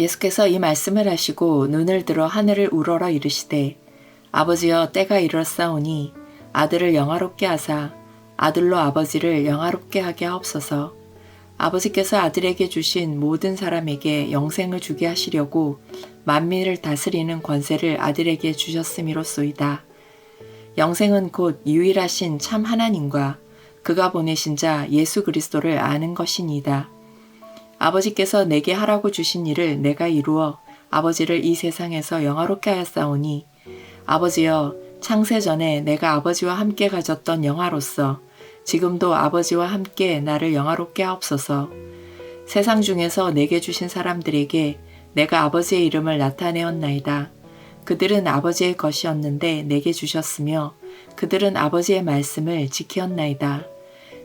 예수께서 이 말씀을 하시고 눈을 들어 하늘을 우러러 이르시되 아버지여 때가 이르렀사오니 아들을 영화롭게 하사 아들로 아버지를 영화롭게 하게 하옵소서. 아버지께서 아들에게 주신 모든 사람에게 영생을 주게 하시려고 만민을 다스리는 권세를 아들에게 주셨음이로소이다. 영생은 곧 유일하신 참 하나님과 그가 보내신 자 예수 그리스도를 아는 것이니이다. 아버지께서 내게 하라고 주신 일을 내가 이루어 아버지를 이 세상에서 영화롭게 하였사오니 아버지여 창세 전에 내가 아버지와 함께 가졌던 영화로서 지금도 아버지와 함께 나를 영화롭게 하옵소서. 세상 중에서 내게 주신 사람들에게 내가 아버지의 이름을 나타내었나이다. 그들은 아버지의 것이었는데 내게 주셨으며 그들은 아버지의 말씀을 지켰나이다.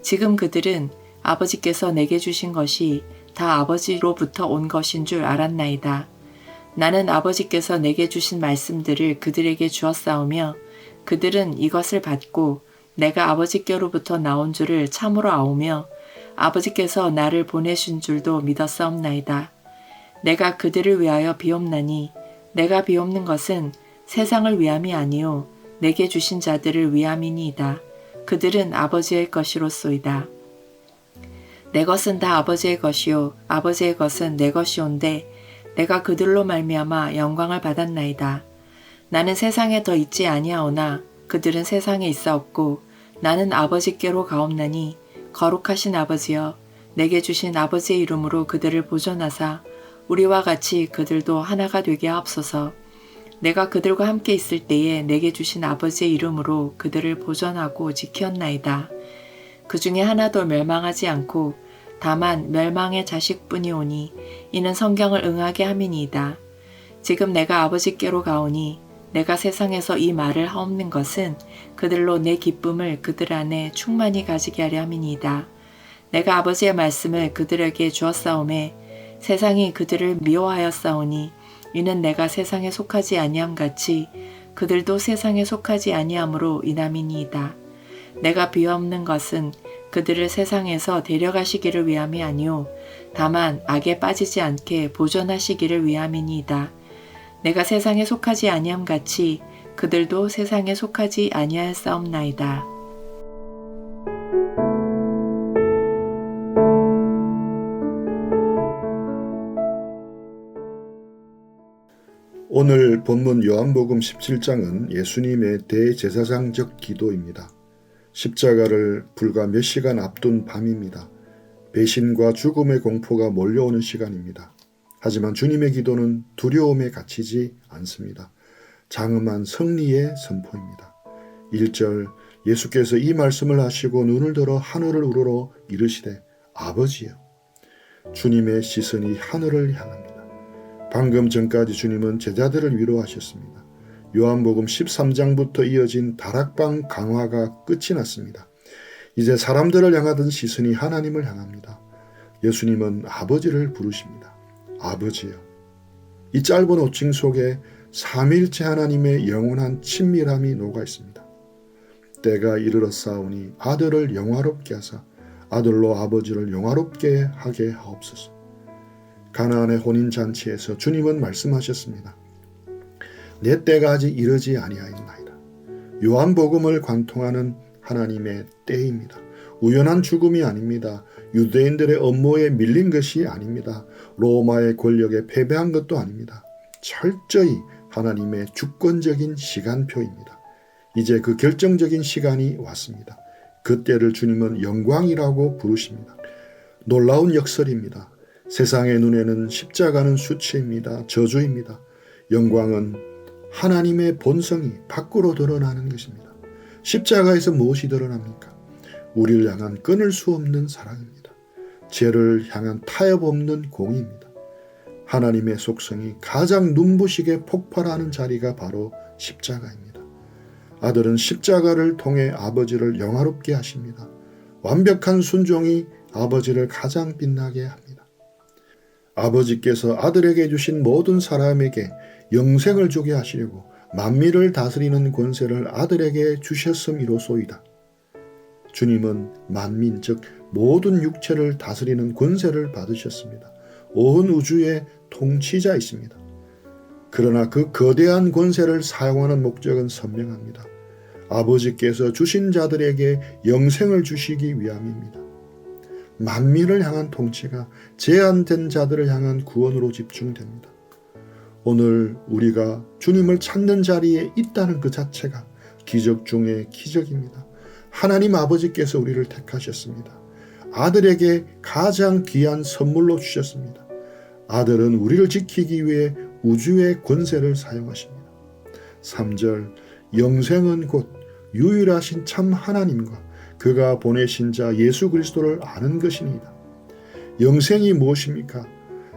지금 그들은 아버지께서 내게 주신 것이 다 아버지로부터 온 것인 줄 알았나이다. 나는 아버지께서 내게 주신 말씀들을 그들에게 주었사오며 그들은 이것을 받고 내가 아버지께로부터 나온 줄을 참으로 아오며 아버지께서 나를 보내신 줄도 믿었사옵나이다. 내가 그들을 위하여 비옵나니 내가 비옵는 것은 세상을 위함이 아니요 내게 주신 자들을 위함이니이다. 그들은 아버지의 것이로소이다. 내 것은 다 아버지의 것이요 아버지의 것은 내 것이온데 내가 그들로 말미암아 영광을 받았나이다. 나는 세상에 더 있지 아니하오나 그들은 세상에 있사옵고 나는 아버지께로 가옵나니 거룩하신 아버지여 내게 주신 아버지의 이름으로 그들을 보존하사 우리와 같이 그들도 하나가 되게 하옵소서. 내가 그들과 함께 있을 때에 내게 주신 아버지의 이름으로 그들을 보존하고 지켰나이다. 그 중에 하나도 멸망하지 않고 다만 멸망의 자식뿐이오니 이는 성경을 응하게 함이니이다. 지금 내가 아버지께로 가오니 내가 세상에서 이 말을 하옵는 것은 그들로 내 기쁨을 그들 안에 충만히 가지게 하려 함이니이다. 내가 아버지의 말씀을 그들에게 주었사오매 세상이 그들을 미워하였사오니 이는 내가 세상에 속하지 아니함 같이 그들도 세상에 속하지 아니함으로 인함이니이다. 내가 비옵는 것은 그들을 세상에서 데려가시기를 위함이 아니오 다만 악에 빠지지 않게 보존하시기를 위함이니이다. 내가 세상에 속하지 아니함 같이 그들도 세상에 속하지 아니하였사옵나이다. 오늘 본문 요한복음 17장은 예수님의 대제사장적 기도입니다. 십자가를 불과 몇 시간 앞둔 밤입니다. 배신과 죽음의 공포가 몰려오는 시간입니다. 하지만 주님의 기도는 두려움에 갇히지 않습니다. 장엄한 승리의 선포입니다. 1절 예수께서 이 말씀을 하시고 눈을 들어 하늘을 우러러 이르시되 아버지여. 주님의 시선이 하늘을 향합니다. 방금 전까지 주님은 제자들을 위로하셨습니다. 요한복음 13장부터 이어진 다락방 강화가 끝이 났습니다. 이제 사람들을 향하던 시선이 하나님을 향합니다. 예수님은 아버지를 부르십니다. 아버지여. 이 짧은 호칭 속에 삼위일체 하나님의 영원한 친밀함이 녹아 있습니다. 때가 이르렀사오니 아들을 영화롭게 하사 아들로 아버지를 영화롭게 하게 하옵소서. 가나안의 혼인잔치에서 주님은 말씀하셨습니다. 내 때가 아직 이르지 아니하였나이다. 요한복음을 관통하는 하나님의 때입니다. 우연한 죽음이 아닙니다. 유대인들의 업무에 밀린 것이 아닙니다. 로마의 권력에 패배한 것도 아닙니다. 철저히 하나님의 주권적인 시간표입니다. 이제 그 결정적인 시간이 왔습니다. 그 때를 주님은 영광이라고 부르십니다. 놀라운 역설입니다. 세상의 눈에는 십자가는 수치입니다. 저주입니다. 영광은 하나님의 본성이 밖으로 드러나는 것입니다. 십자가에서 무엇이 드러납니까? 우리를 향한 끊을 수 없는 사랑입니다. 죄를 향한 타협 없는 공의입니다. 하나님의 속성이 가장 눈부시게 폭발하는 자리가 바로 십자가입니다. 아들은 십자가를 통해 아버지를 영화롭게 하십니다. 완벽한 순종이 아버지를 가장 빛나게 합니다. 아버지께서 아들에게 주신 모든 사람에게 영생을 주게 하시려고 만민을 다스리는 권세를 아들에게 주셨음이로소이다. 주님은 만민 즉 모든 육체를 다스리는 권세를 받으셨습니다. 온 우주의 통치자이십니다. 그러나 그 거대한 권세를 사용하는 목적은 선명합니다. 아버지께서 주신 자들에게 영생을 주시기 위함입니다. 만민을 향한 통치가 제한된 자들을 향한 구원으로 집중됩니다. 오늘 우리가 주님을 찾는 자리에 있다는 그 자체가 기적 중의 기적입니다. 하나님 아버지께서 우리를 택하셨습니다. 아들에게 가장 귀한 선물로 주셨습니다. 아들은 우리를 지키기 위해 우주의 권세를 사용하십니다. 3절, 영생은 곧 유일하신 참 하나님과 그가 보내신 자 예수 그리스도를 아는 것이니이다. 영생이 무엇입니까?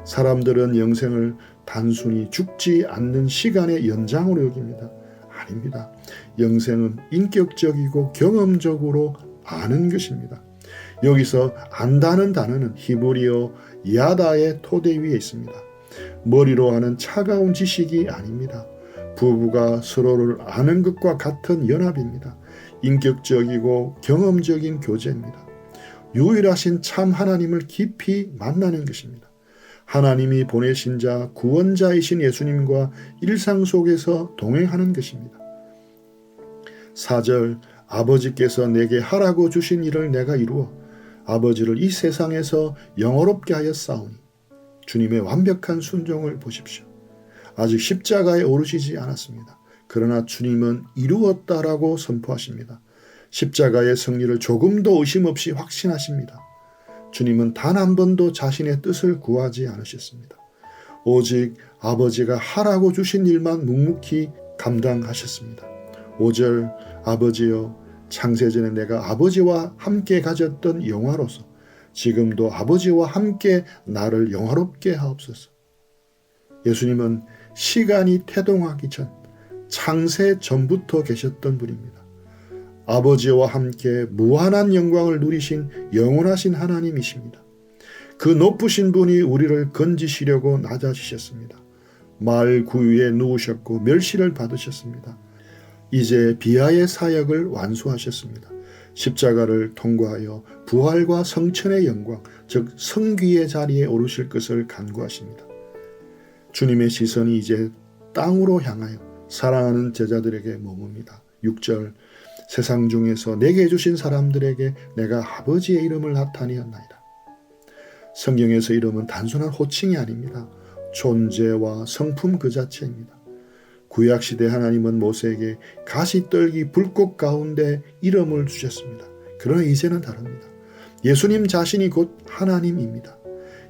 사람들은 영생을 단순히 죽지 않는 시간의 연장으로 여깁니다. 아닙니다. 영생은 인격적이고 경험적으로 아는 것입니다. 여기서 안다는 단어는 히브리어 야다의 토대 위에 있습니다. 머리로 아는 차가운 지식이 아닙니다. 부부가 서로를 아는 것과 같은 연합입니다. 인격적이고 경험적인 교제입니다. 유일하신 참 하나님을 깊이 만나는 것입니다. 하나님이 보내신 자 구원자이신 예수님과 일상 속에서 동행하는 것입니다. 4절, 아버지께서 내게 하라고 주신 일을 내가 이루어 아버지를 이 세상에서 영화롭게 하였사오니. 주님의 완벽한 순종을 보십시오. 아직 십자가에 오르시지 않았습니다. 그러나 주님은 이루었다라고 선포하십니다. 십자가의 승리를 조금도 의심 없이 확신하십니다. 주님은 단 한 번도 자신의 뜻을 구하지 않으셨습니다. 오직 아버지가 하라고 주신 일만 묵묵히 감당하셨습니다. 5절, 아버지여, 창세전에 내가 아버지와 함께 가졌던 영화로서 지금도 아버지와 함께 나를 영화롭게 하옵소서. 예수님은 시간이 태동하기 전 창세 전부터 계셨던 분입니다. 아버지와 함께 무한한 영광을 누리신 영원하신 하나님이십니다. 그 높으신 분이 우리를 건지시려고 낮아지셨습니다. 말 구유에 누우셨고 멸시를 받으셨습니다. 이제 비하의 사역을 완수하셨습니다. 십자가를 통과하여 부활과 성천의 영광, 즉 성귀의 자리에 오르실 것을 간구하십니다. 주님의 시선이 이제 땅으로 향하여 사랑하는 제자들에게 머뭅니다. 6절, 세상 중에서 내게 주신 사람들에게 내가 아버지의 이름을 나타내었나이다. 성경에서 이름은 단순한 호칭이 아닙니다. 존재와 성품 그 자체입니다. 구약시대 하나님은 모세에게 가시떨기 불꽃 가운데 이름을 주셨습니다. 그러나 이제는 다릅니다. 예수님 자신이 곧 하나님입니다.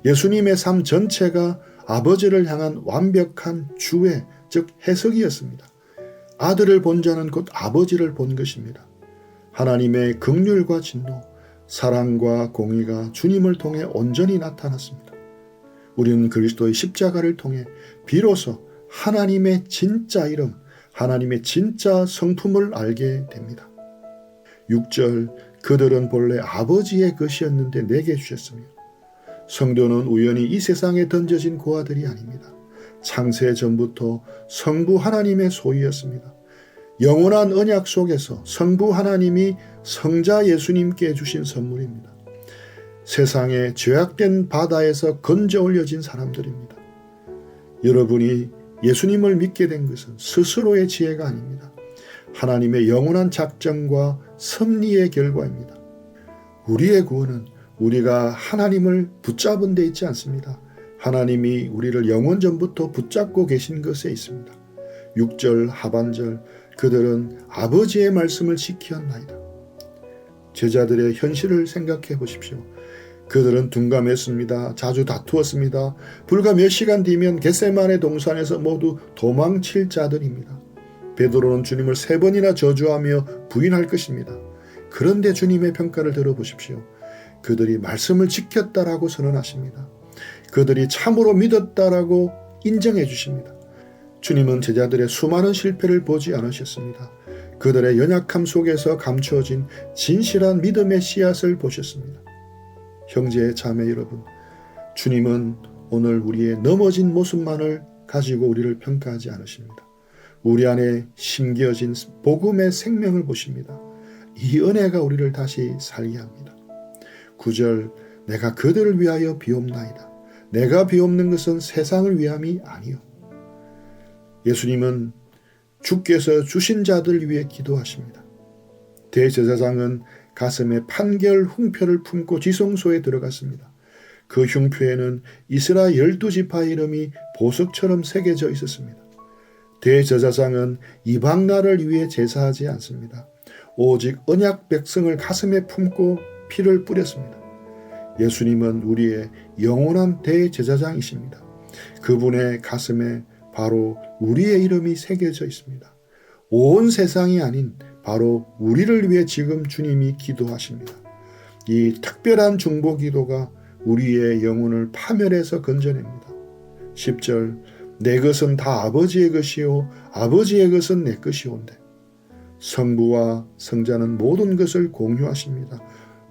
예수님의 삶 전체가 아버지를 향한 완벽한 주의, 즉 해석이었습니다. 아들을 본 자는 곧 아버지를 본 것입니다. 하나님의 긍휼과 진노, 사랑과 공의가 주님을 통해 온전히 나타났습니다. 우리는 그리스도의 십자가를 통해 비로소 하나님의 진짜 이름, 하나님의 진짜 성품을 알게 됩니다. 6절, 그들은 본래 아버지의 것이었는데 내게 주셨으며. 성도는 우연히 이 세상에 던져진 고아들이 아닙니다. 창세 전부터 성부 하나님의 소유였습니다. 영원한 언약 속에서 성부 하나님이 성자 예수님께 주신 선물입니다. 세상의 죄악된 바다에서 건져 올려진 사람들입니다. 여러분이 예수님을 믿게 된 것은 스스로의 지혜가 아닙니다. 하나님의 영원한 작정과 섭리의 결과입니다. 우리의 구원은 우리가 하나님을 붙잡은 데 있지 않습니다. 하나님이 우리를 영원 전부터 붙잡고 계신 것에 있습니다. 6절 하반절, 그들은 아버지의 말씀을 지키었나이다. 제자들의 현실을 생각해 보십시오. 그들은 둔감했습니다. 자주 다투었습니다. 불과 몇 시간 뒤면 겟세마네 동산에서 모두 도망칠 자들입니다. 베드로는 주님을 3번이나 저주하며 부인할 것입니다. 그런데 주님의 평가를 들어보십시오. 그들이 말씀을 지켰다라고 선언하십니다. 그들이 참으로 믿었다라고 인정해 주십니다. 주님은 제자들의 수많은 실패를 보지 않으셨습니다. 그들의 연약함 속에서 감추어진 진실한 믿음의 씨앗을 보셨습니다. 형제 자매 여러분, 주님은 오늘 우리의 넘어진 모습만을 가지고 우리를 평가하지 않으십니다. 우리 안에 심겨진 복음의 생명을 보십니다. 이 은혜가 우리를 다시 살게 합니다. 9절, 내가 그들을 위하여 비옵나이다. 내가 비옵는 것은 세상을 위함이 아니요. 예수님은 주께서 주신 자들 위해 기도하십니다. 대제사장은 가슴에 판결 흉표를 품고 지성소에 들어갔습니다. 그 흉표에는 이스라엘 12지파의 이름이 보석처럼 새겨져 있었습니다. 대제사장은 이방나라를 위해 제사하지 않습니다. 오직 언약 백성을 가슴에 품고 피를 뿌렸습니다. 예수님은 우리의 영원한 대제사장이십니다. 그분의 가슴에 바로 우리의 이름이 새겨져 있습니다. 온 세상이 아닌 바로 우리를 위해 지금 주님이 기도하십니다. 이 특별한 중보 기도가 우리의 영혼을 파멸해서 건져냅니다. 10절 내 것은 다 아버지의 것이요 아버지의 것은 내 것이온데 성부와 성자는 모든 것을 공유하십니다.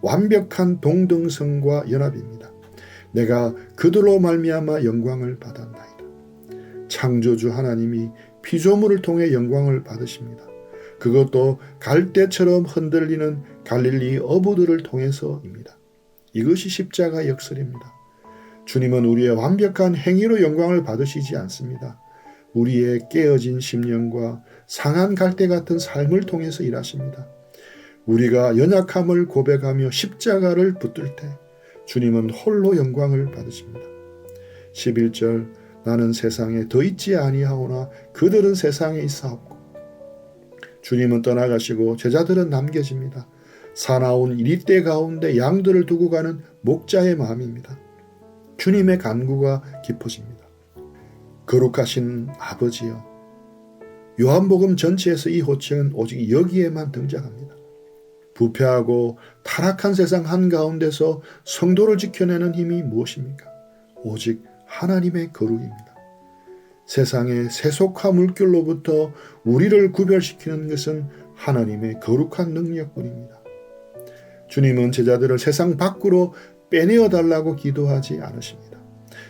완벽한 동등성과 연합입니다. 내가 그들로 말미암아 영광을 받았나이다. 창조주 하나님이 피조물을 통해 영광을 받으십니다. 그것도 갈대처럼 흔들리는 갈릴리 어부들을 통해서입니다. 이것이 십자가 역설입니다. 주님은 우리의 완벽한 행위로 영광을 받으시지 않습니다. 우리의 깨어진 심령과 상한 갈대 같은 삶을 통해서 일하십니다. 우리가 연약함을 고백하며 십자가를 붙들 때 주님은 홀로 영광을 받으십니다. 11절 나는 세상에 더 있지 아니하오나 그들은 세상에 있사옵고 주님은 떠나가시고 제자들은 남겨집니다. 사나운 이리떼 가운데 양들을 두고 가는 목자의 마음입니다. 주님의 간구가 깊어집니다. 거룩하신 아버지여. 요한복음 전체에서 이 호칭은 오직 여기에만 등장합니다. 부패하고 타락한 세상 한가운데서 성도를 지켜내는 힘이 무엇입니까? 오직 하나님의 거룩입니다. 세상의 세속화 물결로부터 우리를 구별시키는 것은 하나님의 거룩한 능력뿐입니다. 주님은 제자들을 세상 밖으로 빼내어 달라고 기도하지 않으십니다.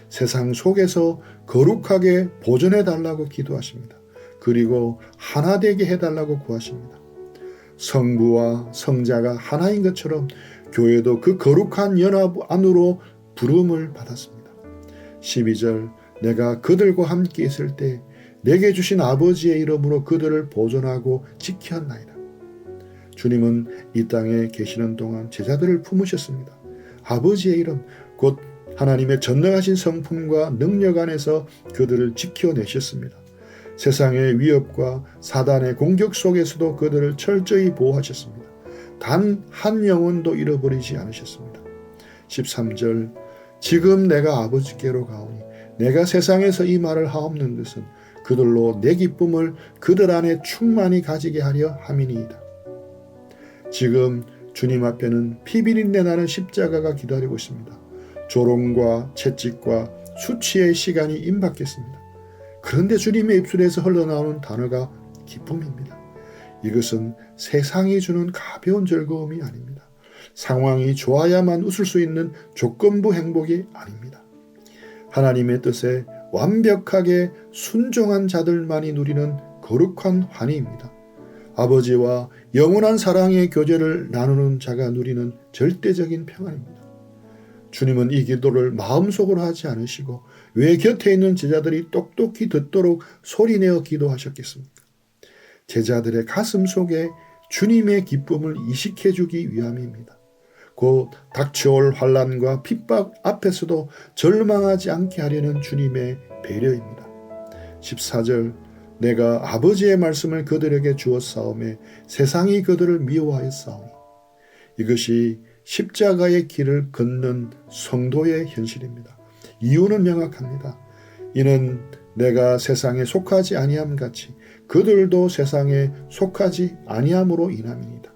세상 속에서 거룩하게 보존해 달라고 기도하십니다. 그리고 하나 되게 해달라고 구하십니다. 성부와 성자가 하나인 것처럼 교회도 그 거룩한 연합 안으로 부름을 받았습니다. 12절 내가 그들과 함께 있을 때 내게 주신 아버지의 이름으로 그들을 보존하고 지켰나이다. 주님은 이 땅에 계시는 동안 제자들을 품으셨습니다. 아버지의 이름 곧 하나님의 전능하신 성품과 능력 안에서 그들을 지켜내셨습니다. 세상의 위협과 사단의 공격 속에서도 그들을 철저히 보호하셨습니다. 단 한 영혼도 잃어버리지 않으셨습니다. 13절 지금 내가 아버지께로 가오니 내가 세상에서 이 말을 하옵는 것은 그들로 내 기쁨을 그들 안에 충만히 가지게 하려 함이니이다. 지금 주님 앞에는 피비린내 나는 십자가가 기다리고 있습니다. 조롱과 채찍과 수치의 시간이 임박했습니다. 그런데 주님의 입술에서 흘러나오는 단어가 기쁨입니다. 이것은 세상이 주는 가벼운 즐거움이 아닙니다. 상황이 좋아야만 웃을 수 있는 조건부 행복이 아닙니다. 하나님의 뜻에 완벽하게 순종한 자들만이 누리는 거룩한 환희입니다. 아버지와 영원한 사랑의 교제를 나누는 자가 누리는 절대적인 평안입니다. 주님은 이 기도를 마음속으로 하지 않으시고 왜 곁에 있는 제자들이 똑똑히 듣도록 소리내어 기도하셨겠습니까? 제자들의 가슴 속에 주님의 기쁨을 이식해 주기 위함입니다. 곧 닥쳐올 환난과 핍박 앞에서도 절망하지 않게 하려는 주님의 배려입니다. 14절 내가 아버지의 말씀을 그들에게 주었사오매 세상이 그들을 미워하였사오니 이것이 십자가의 길을 걷는 성도의 현실입니다. 이유는 명확합니다. 이는 내가 세상에 속하지 아니함 같이 그들도 세상에 속하지 아니함으로 인함이니이다.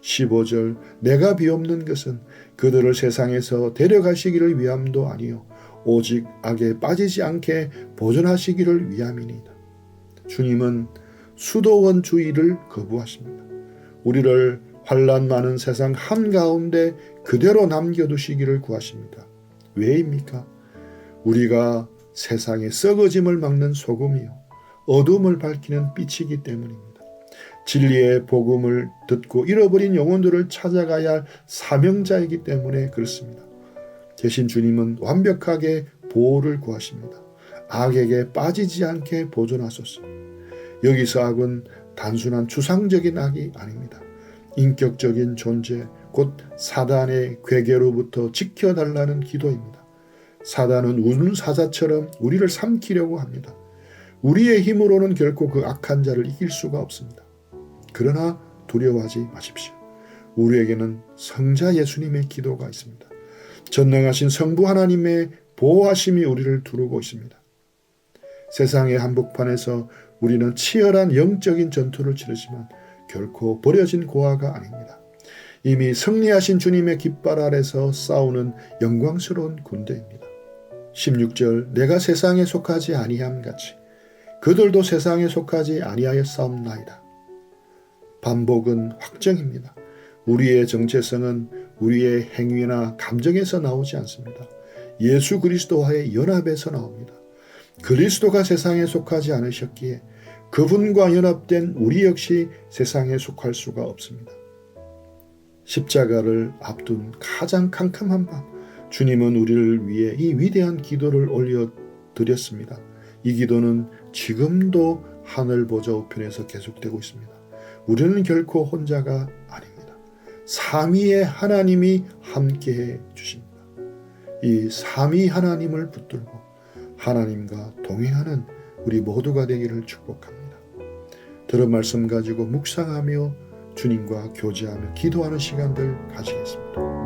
15절 내가 비옵는 것은 그들을 세상에서 데려가시기를 위함도 아니요 오직 악에 빠지지 않게 보존하시기를 위함이니이다. 주님은 수도원주의를 거부하십니다. 우리를 환난 많은 세상 한가운데 그대로 남겨두시기를 구하십니다. 왜입니까? 우리가 세상의 썩어짐을 막는 소금이요 어둠을 밝히는 빛이기 때문입니다. 진리의 복음을 듣고 잃어버린 영혼들을 찾아가야 할 사명자이기 때문에 그렇습니다. 대신 주님은 완벽하게 보호를 구하십니다. 악에게 빠지지 않게 보존하소서. 여기서 악은 단순한 추상적인 악이 아닙니다. 인격적인 존재, 곧 사단의 괴계로부터 지켜달라는 기도입니다. 사단은 우는 사자처럼 우리를 삼키려고 합니다. 우리의 힘으로는 결코 그 악한 자를 이길 수가 없습니다. 그러나 두려워하지 마십시오. 우리에게는 성자 예수님의 기도가 있습니다. 전능하신 성부 하나님의 보호하심이 우리를 두르고 있습니다. 세상의 한복판에서 우리는 치열한 영적인 전투를 치르지만 결코 버려진 고아가 아닙니다. 이미 승리하신 주님의 깃발 아래서 싸우는 영광스러운 군대입니다. 16절 내가 세상에 속하지 아니함 같이 그들도 세상에 속하지 아니하였사옵나이다. 반복은 확정입니다. 우리의 정체성은 우리의 행위나 감정에서 나오지 않습니다. 예수 그리스도와의 연합에서 나옵니다. 그리스도가 세상에 속하지 않으셨기에 그분과 연합된 우리 역시 세상에 속할 수가 없습니다. 십자가를 앞둔 가장 캄캄한 밤, 주님은 우리를 위해 이 위대한 기도를 올려드렸습니다. 이 기도는 지금도 하늘 보좌 우편에서 계속되고 있습니다. 우리는 결코 혼자가 아닙니다. 삼위의 하나님이 함께해 주십니다. 이 삼위 하나님을 붙들고 하나님과 동행하는 우리 모두가 되기를 축복합니다. 들은 말씀 가지고 묵상하며 주님과 교제하며 기도하는 시간들 가지겠습니다.